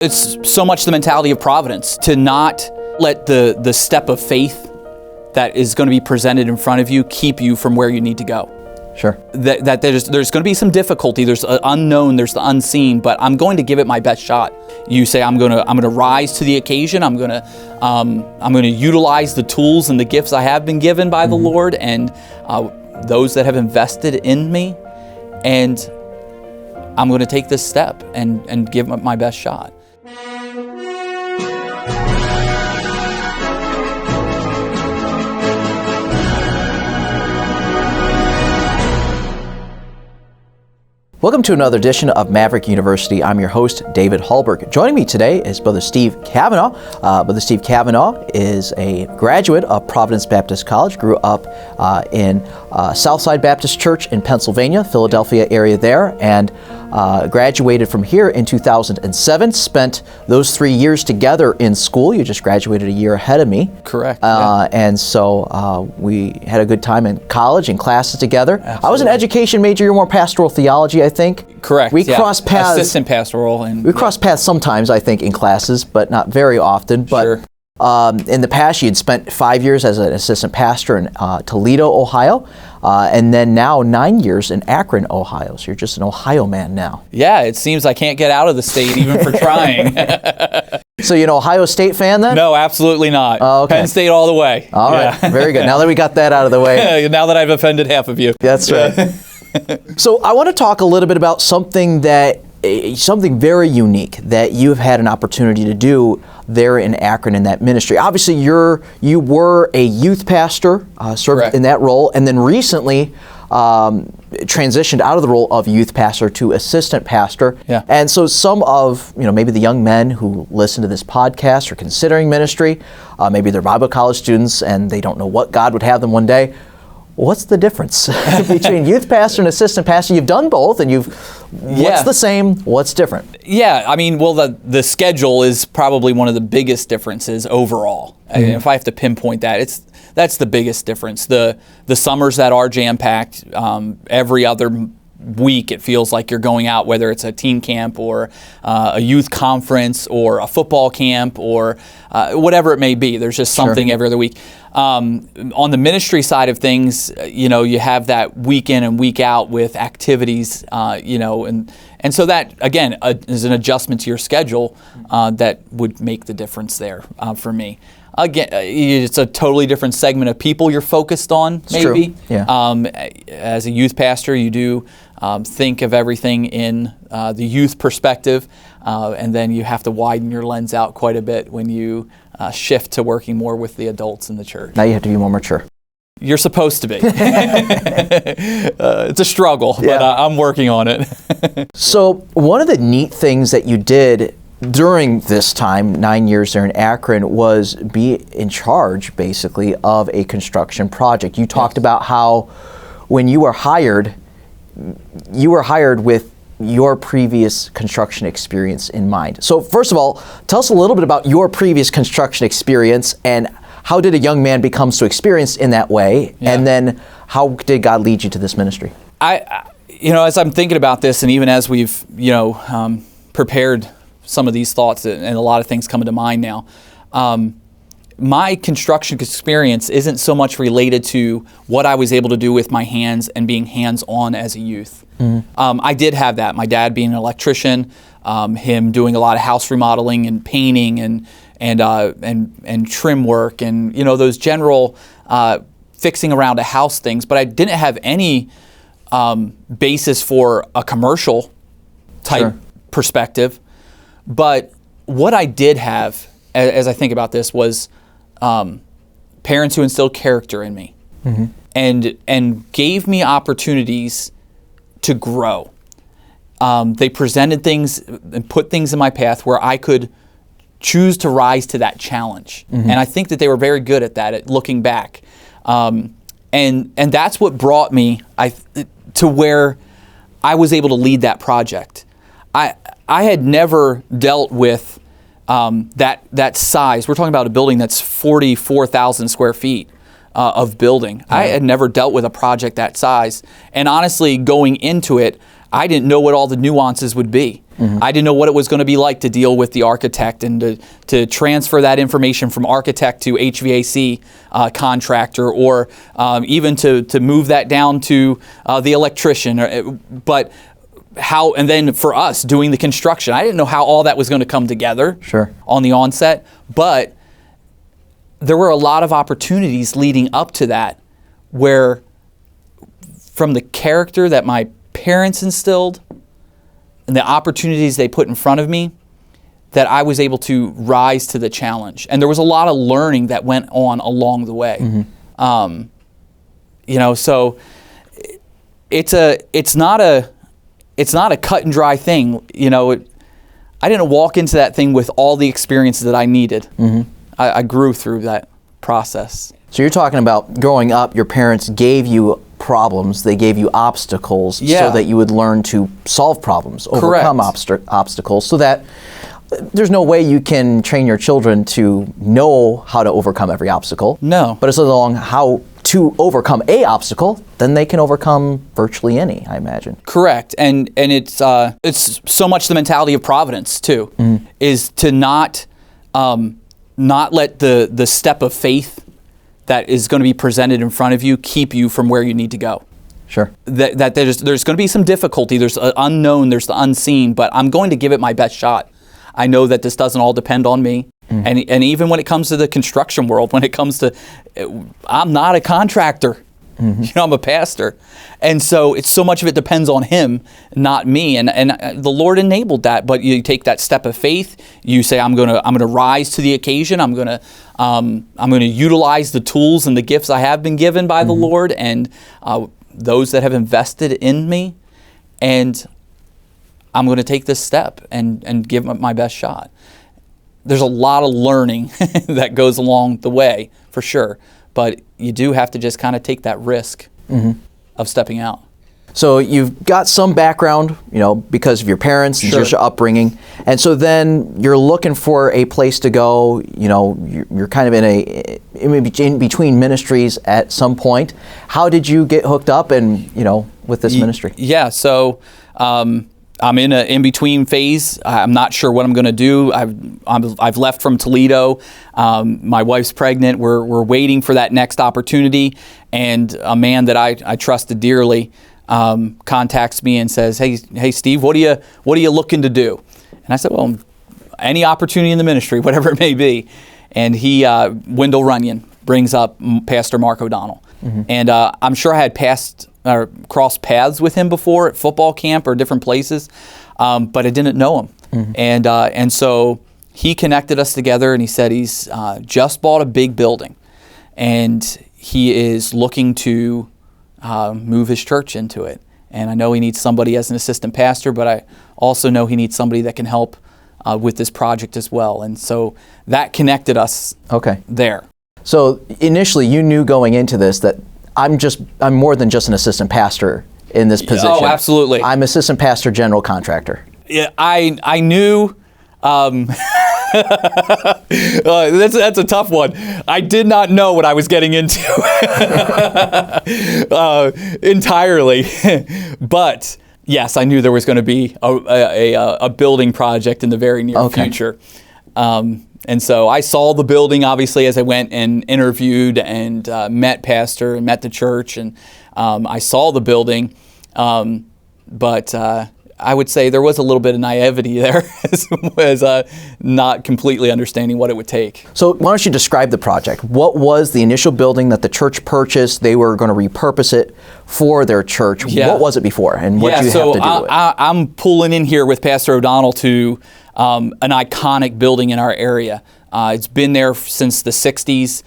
It's so much the mentality of providence to not let the step of faith that is going to be presented in front of you keep you from where you need to go. Sure. That there's going to be some difficulty. There's the unknown. There's the unseen. But I'm going to give it my best shot. You say I'm going to rise to the occasion. I'm going to utilize the tools and the gifts I have been given by the Lord and those that have invested in me, and I'm going to take this step and give it my best shot. Welcome to another edition of Maverick University. I'm your host, David Hallberg. Joining me today is Brother Steve Cavanaugh. Brother Steve Cavanaugh is a graduate of Providence Baptist College, grew up in Southside Baptist Church in Pennsylvania, Philadelphia area there, and graduated from here in 2007, spent those 3 years together in school. You just graduated a year ahead of me. Correct. And so we had a good time in college and classes together. Absolutely. I was an education major, you're more pastoral theology, I think. Correct. We crossed paths. Assistant pastoral. We crossed paths sometimes, I think, in classes, but not very often. But sure. In the past, you'd spent 5 years as an assistant pastor in Toledo, Ohio, and then now 9 years in Akron, Ohio. So you're just an Ohio man now. Yeah, it seems I can't get out of the state even for trying. So you're an Ohio State fan then? No, absolutely not. Oh, okay. Penn State all the way. All right, very good. Now that we got that out of the way. Now that I've offended half of you. That's right. So I want to talk a little bit about something very unique that you've had an opportunity to do there in Akron in that ministry. Obviously, you were a youth pastor, served Correct. in that role, and then recently transitioned out of the role of youth pastor to assistant pastor. Yeah. And so some of, maybe the young men who listen to this podcast are considering ministry, maybe they're Bible college students and they don't know what God would have them one day. What's the difference between youth pastor and assistant pastor? You've done both, and what's the same, what's different? Yeah, I mean, well, the schedule is probably one of the biggest differences overall. Mm-hmm. I mean, if I have to pinpoint that's the biggest difference. The summers that are jam-packed, every other week it feels like you're going out, whether it's a teen camp or a youth conference or a football camp or whatever it may be. There's just something every other week. On the ministry side of things, you have that week in and week out with activities, and so that, again, is an adjustment to your schedule that would make the difference there for me. Again, it's a totally different segment of people you're focused on, maybe. True. Yeah. As a youth pastor, you do think of everything in the youth perspective, and then you have to widen your lens out quite a bit when you shift to working more with the adults in the church. Now you have to be more mature. You're supposed to be. It's a struggle, but I'm working on it. So one of the neat things that you did during this time, 9 years there in Akron, was be in charge, basically, of a construction project. You talked about how when you were hired with your previous construction experience in mind. So first of all, tell us a little bit about your previous construction experience and how did a young man become so experienced in that way? Yeah. And then how did God lead you to this ministry? As I'm thinking about this, and even as we've, prepared some of these thoughts, and a lot of things come to mind now, my construction experience isn't so much related to what I was able to do with my hands and being hands-on as a youth. Mm-hmm. I did have that. My dad being an electrician, him doing a lot of house remodeling and painting and trim work and those general fixing around a house things. But I didn't have any basis for a commercial type perspective. But what I did have, as I think about this, was parents who instilled character in me, mm-hmm. and gave me opportunities to grow. They presented things and put things in my path where I could choose to rise to that challenge. Mm-hmm. And I think that they were very good at that, at looking back. And that's what brought me to where I was able to lead that project. I had never dealt with that size. We're talking about a building that's 44,000 square feet of building. Mm-hmm. I had never dealt with a project that size. And honestly, going into it, I didn't know what all the nuances would be. I didn't know what it was going to be like to deal with the architect and to transfer that information from architect to HVAC contractor, or even to move that down to the electrician. But how, and then for us doing the construction, I didn't know how all that was going to come together on the onset. But there were a lot of opportunities leading up to that where, from the character that my parents instilled and the opportunities they put in front of me, that I was able to rise to the challenge. And there was a lot of learning that went on along the way. So it's not a cut and dry thing. I didn't walk into that thing with all the experiences that I needed. I grew through that process. So you're talking about growing up, your parents gave you problems, they gave you obstacles so that you would learn to solve problems, overcome obstacles, so that there's no way you can train your children to know how to overcome every obstacle. No. But it's along how to overcome a obstacle, then they can overcome virtually any, I imagine. Correct. And it's so much the mentality of providence too, is to not let the step of faith that is going to be presented in front of you keep you from where you need to go. Sure. That there's going to be some difficulty. There's the unknown, there's the unseen, but I'm going to give it my best shot. I know that this doesn't all depend on me. And even when it comes to the construction world, when it comes to, I'm not a contractor. I'm a pastor. And so it's so much of it depends on him, not me. And the Lord enabled that. But you take that step of faith. You say, I'm gonna rise to the occasion. I'm gonna utilize the tools and the gifts I have been given by the Lord and those that have invested in me, and I'm going to take this step and give it my best shot. There's a lot of learning that goes along the way, for sure. But you do have to just kind of take that risk of stepping out. So you've got some background, because of your parents and just your upbringing. And so then you're looking for a place to go, you're kind of in between ministries at some point. How did you get hooked up and, with this ministry? Yeah, so I'm in an in-between phase. I'm not sure what I'm going to do. I've left from Toledo. My wife's pregnant. We're waiting for that next opportunity. And a man that I trusted dearly contacts me and says, "Hey, Steve, what are you looking to do?" And I said, "Well, any opportunity in the ministry, whatever it may be." And he, Wendell Runyon, brings up Pastor Mark O'Donnell. And I'm sure I had crossed paths with him before at football camp or different places, but I didn't know him. And so he connected us together, and he said he's just bought a big building, and he is looking to move his church into it. And I know he needs somebody as an assistant pastor, but I also know he needs somebody that can help with this project as well. And so that connected us there. So initially you knew going into this that I'm more than just an assistant pastor in this position. Oh, absolutely. I'm assistant pastor, general contractor. Yeah, I knew. That's a tough one. I did not know what I was getting into entirely, but yes, I knew there was going to be a building project in the very near future. And so I saw the building, obviously, as I went and interviewed and met Pastor and met the church, and I saw the building, but I would say there was a little bit of naivety there as not completely understanding what it would take. So why don't you describe the project? What was the initial building that the church purchased? They were going to repurpose it for their church. Yeah. What was it before, and what do you have to do with it? I'm pulling in here with Pastor O'Donnell to an iconic building in our area. It's been there since the 60s.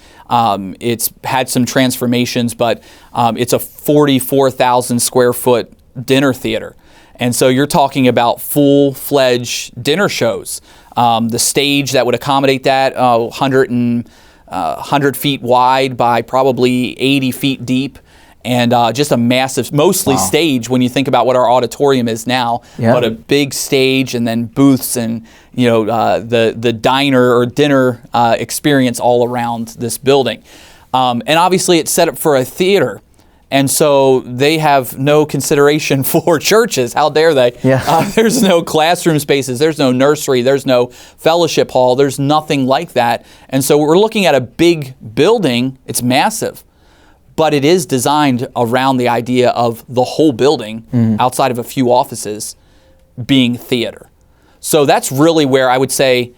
It's had some transformations, but it's a 44,000 square foot dinner theater. And so you're talking about full-fledged dinner shows. The stage that would accommodate that, 100 feet wide by probably 80 feet deep, and just a massive, mostly stage when you think about what our auditorium is now, but a big stage and then booths and the diner or dinner experience all around this building. And obviously it's set up for a theater. And so they have no consideration for churches. How dare they? Yeah. There's no classroom spaces. There's no nursery. There's no fellowship hall. There's nothing like that. And so we're looking at a big building. It's massive, but it is designed around the idea of the whole building, outside of a few offices, being theater. So that's really where I would say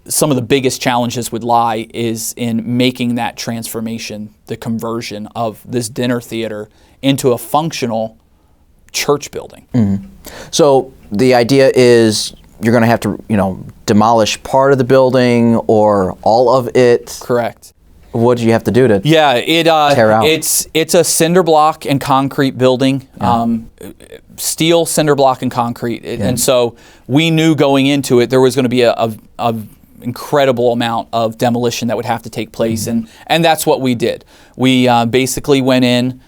some of the biggest challenges would lie is in making that transformation, the conversion of this dinner theater into a functional church building. So the idea is you're going to have to, demolish part of the building or all of it. Correct. What do you have to do to tear out? It's a cinder block and concrete building, steel, cinder block, and concrete. And so we knew going into it there was going to be a incredible amount of demolition that would have to take place, and that's what we did. We basically went in.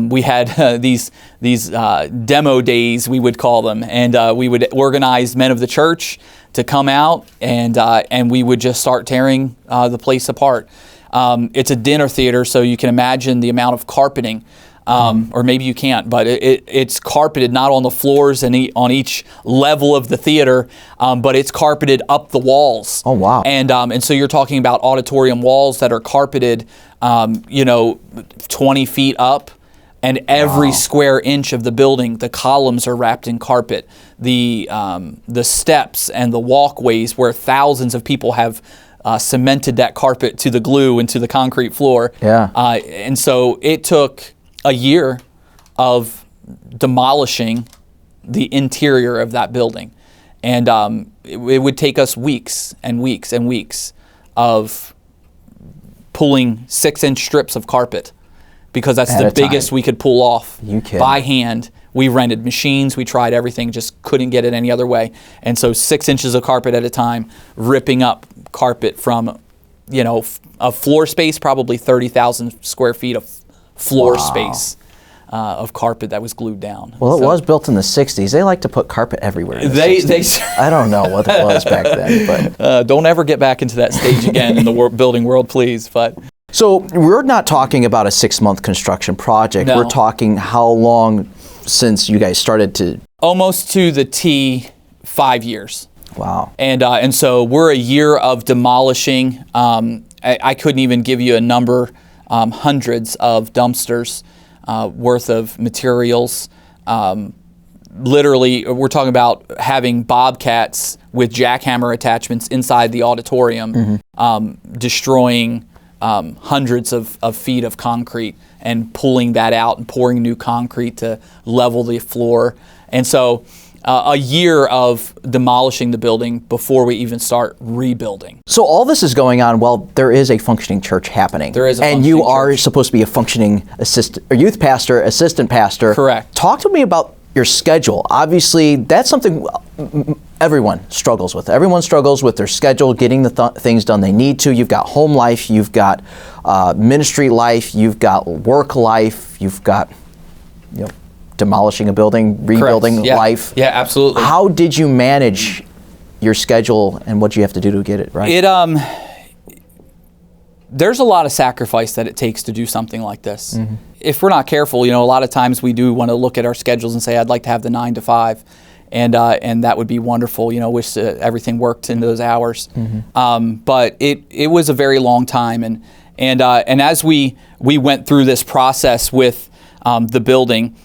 We had these demo days, we would call them, and we would organize men of the church to come out, and we would just start tearing the place apart. It's a dinner theater, so you can imagine the amount of carpeting. Or maybe you can't, but it's carpeted not on the floors and on each level of the theater, but it's carpeted up the walls. Oh, wow. And so you're talking about auditorium walls that are carpeted, 20 feet up, and every square inch of the building, the columns are wrapped in carpet. The steps and the walkways where thousands of people have cemented that carpet to the glue and to the concrete floor. Yeah. And so it took a year of demolishing the interior of that building. And it would take us weeks and weeks and weeks of pulling 6-inch strips of carpet, because that's the biggest we could pull off by hand. We rented machines, we tried everything, just couldn't get it any other way. And so 6 inches of carpet at a time, ripping up carpet from, a floor space, probably 30,000 square feet of floor space of carpet that was glued down. Well, it was built in the 60s. They like to put carpet everywhere in the 60s. I don't know what it was back then. But don't ever get back into that stage again in the building world, please. But so we're not talking about a 6-month construction project. No. We're talking how long since you guys started to... Almost to the T, 5 years. Wow. And so we're a year of demolishing. I couldn't even give you a number. Hundreds of dumpsters worth of materials. Literally, we're talking about having bobcats with jackhammer attachments inside the auditorium, destroying hundreds of feet of concrete and pulling that out and pouring new concrete to level the floor. And so a year of demolishing the building before we even start rebuilding. So all this is going on while there is a functioning church happening. There is a and you are supposed to be a functioning youth pastor, assistant pastor. Correct. Talk to me about your schedule. Obviously, that's something everyone struggles with. Everyone struggles with their schedule, getting the things done they need to. You've got home life, you've got ministry life, you've got work life, you've got demolishing a building, rebuilding life. Yeah, absolutely. How did you manage your schedule and what you have to do to get it right? There's a lot of sacrifice that it takes to do something like this. If we're not careful, a lot of times we do want to look at our schedules and say, I'd like to have the 9 to 5. And that would be wonderful, wish everything worked in those hours. But it was a very long time. And as we went through this process with the building,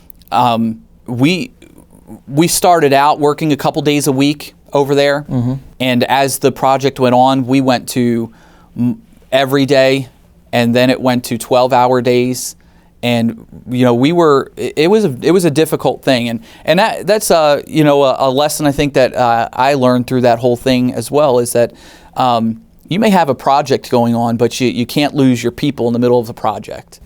we started out working a couple days a week over there, and as the project went on, we went to every day, and then it went to 12-hour days, and it was a difficult thing, and that's a lesson I think that I learned through that whole thing as well, is that you may have a project going on, but you can't lose your people in the middle of the project.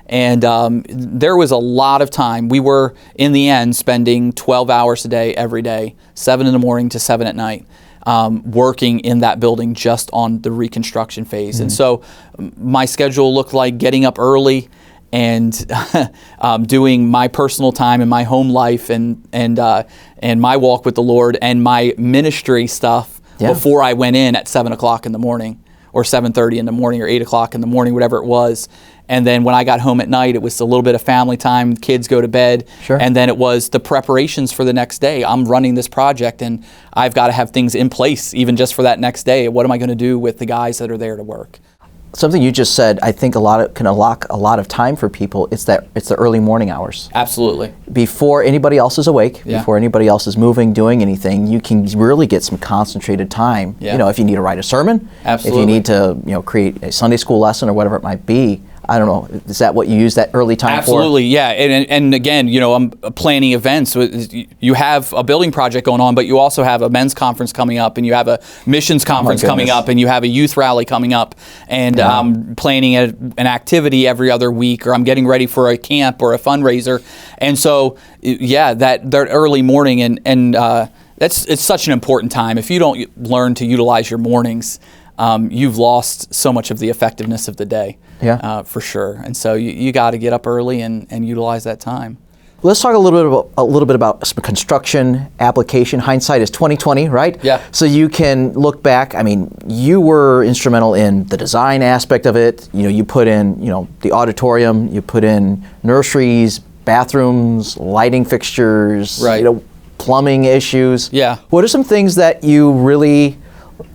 And there was a lot of time. We were, in the end, spending 12 hours a day, every day, 7 in the morning to 7 at night, working in that building just on the reconstruction phase. And so my schedule looked like getting up early and doing my personal time and my home life and my walk with the Lord and my ministry stuff before I went in at 7 o'clock in the morning, or 7:30 in the morning, or 8 o'clock in the morning, whatever it was. And then when I got home at night, it was a little bit of family time, kids go to bed. Sure. And then it was the preparations for the next day. I'm running this project and I've got to have things in place even just for that next day. What am I going to do with the guys that are there to work? Something you just said, I think can unlock a lot of time for people. It's the early morning hours. Absolutely. Before anybody else is awake, Yeah. before anybody else is moving, doing anything, you can really get some concentrated time. Yeah. You know, if you need to write a sermon, Absolutely. if you need to, create a Sunday school lesson or whatever it might be. I don't know. Is that what you use that early time for? Absolutely, yeah. And again, I'm planning events. You have a building project going on, but you also have a men's conference coming up, and you have a missions conference coming up, and you have a youth rally coming up, and I'm planning an activity every other week, or I'm getting ready for a camp or a fundraiser. And so, yeah, that early morning, and it's such an important time. If you don't learn to utilize your mornings, you've lost so much of the effectiveness of the day. Yeah. For sure. And so you got to get up early and utilize that time. Let's talk a little bit about some construction application. Hindsight is 2020, right? Yeah. So you can look back. I mean, you were instrumental in the design aspect of it. You put in, the auditorium. You put in nurseries, bathrooms, lighting fixtures. Right. Plumbing issues. Yeah. What are some things that you really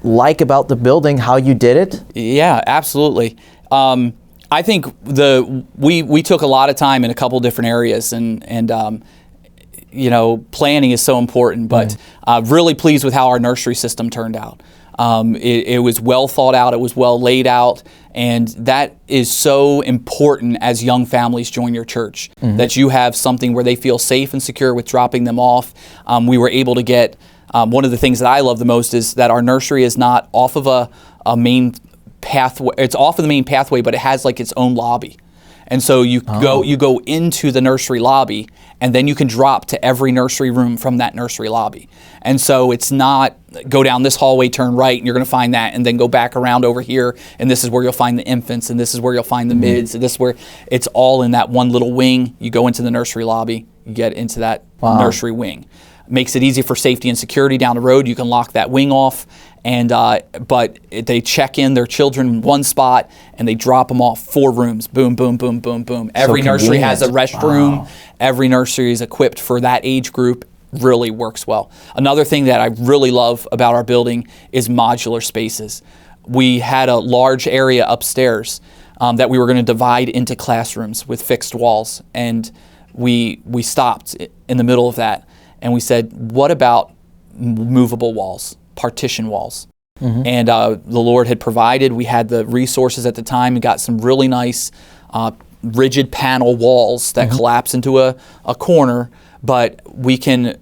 like about the building? How you did it? Yeah, absolutely. I think we took a lot of time in a couple different areas, and planning is so important. But really pleased with how our nursery system turned out. It was well thought out. It was well laid out, and that is so important as young families join your church. That you have something where they feel safe and secure with dropping them off. We were able to get. One of the things that I love the most is that our nursery is not off of a main pathway. It's off of the main pathway, but it has like its own lobby. And so you go into the nursery lobby, and then you can drop to every nursery room from that nursery lobby. And so it's not go down this hallway, turn right, and you're going to find that, and then go back around over here, and this is where you'll find the infants, and this is where you'll find the mids, and this is where it's all in that one little wing. You go into the nursery lobby, you get into that nursery wing. Makes it easy for safety and security down the road. You can lock that wing off, and but they check in their children in one spot, and they drop them off 4 rooms. Boom, boom, boom, boom, boom. Every nursery has a restroom. Wow. Every nursery is equipped for that age group. Really works well. Another thing that I really love about our building is modular spaces. We had a large area upstairs that we were going to divide into classrooms with fixed walls, and we stopped in the middle of that. And we said, what about movable walls, partition walls? And the Lord had provided. We had the resources at the time and got some really nice rigid panel walls that collapse into a corner, but we can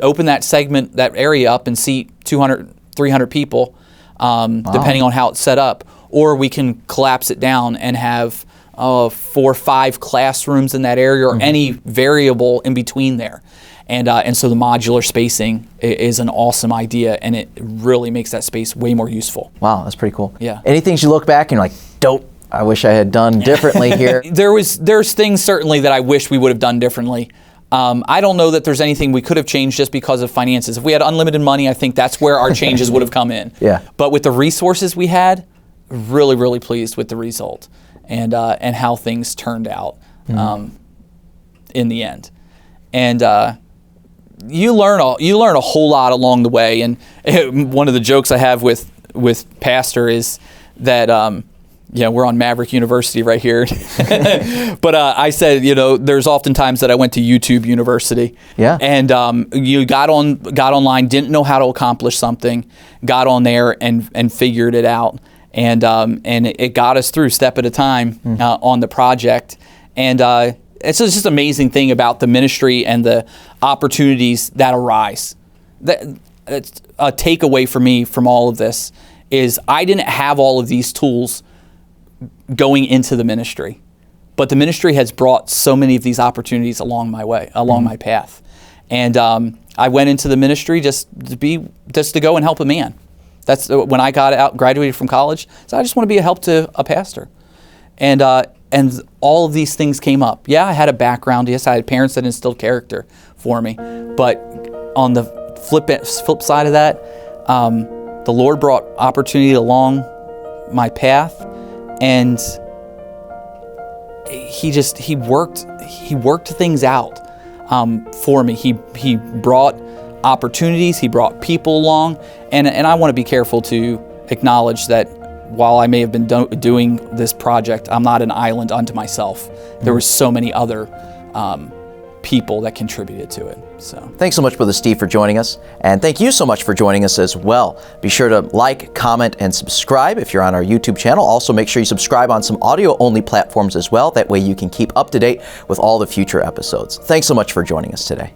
open that segment, that area up and seat 200, 300 people, depending on how it's set up. Or we can collapse it down and have 4 or 5 classrooms in that area, or any variable in between there. And so the modular spacing is an awesome idea, and it really makes that space way more useful. Wow, that's pretty cool. Yeah. Any things you look back and you're like, dope, I wish I had done differently here? There's things certainly that I wish we would have done differently. I don't know that there's anything we could have changed just because of finances. If we had unlimited money, I think that's where our changes would have come in. Yeah. But with the resources we had, really, really pleased with the result and how things turned out in the end. And you learn a whole lot along the way. And one of the jokes I have with Pastor is that we're on Maverick University right here. But I said, there's often times that I went to YouTube University. Yeah. And you got online, didn't know how to accomplish something, got on there and figured it out. And it got us through step at a time on the project. And it's just an amazing thing about the ministry and the opportunities that arise. That's a takeaway for me from all of this is I didn't have all of these tools going into the ministry, but the ministry has brought so many of these opportunities along my way, along my path. And I went into the ministry just to go and help a man. That's when I got out, graduated from college. So I just want to be a help to a pastor. And all of these things came up. Yeah, I had a background. Yes, I had parents that instilled character for me. But on the flip side of that, the Lord brought opportunity along my path, and he worked things out for me. He brought opportunities, he brought people along, and I want to be careful to acknowledge that while I may have been doing this project, I'm not an island unto myself. There were so many other people that contributed to it. So thanks so much, Brother Steve, for joining us, and thank you so much for joining us as well. Be sure to like, comment, and subscribe if you're on our YouTube channel. Also, make sure you subscribe on some audio-only platforms as well. That way you can keep up to date with all the future episodes. Thanks so much for joining us today.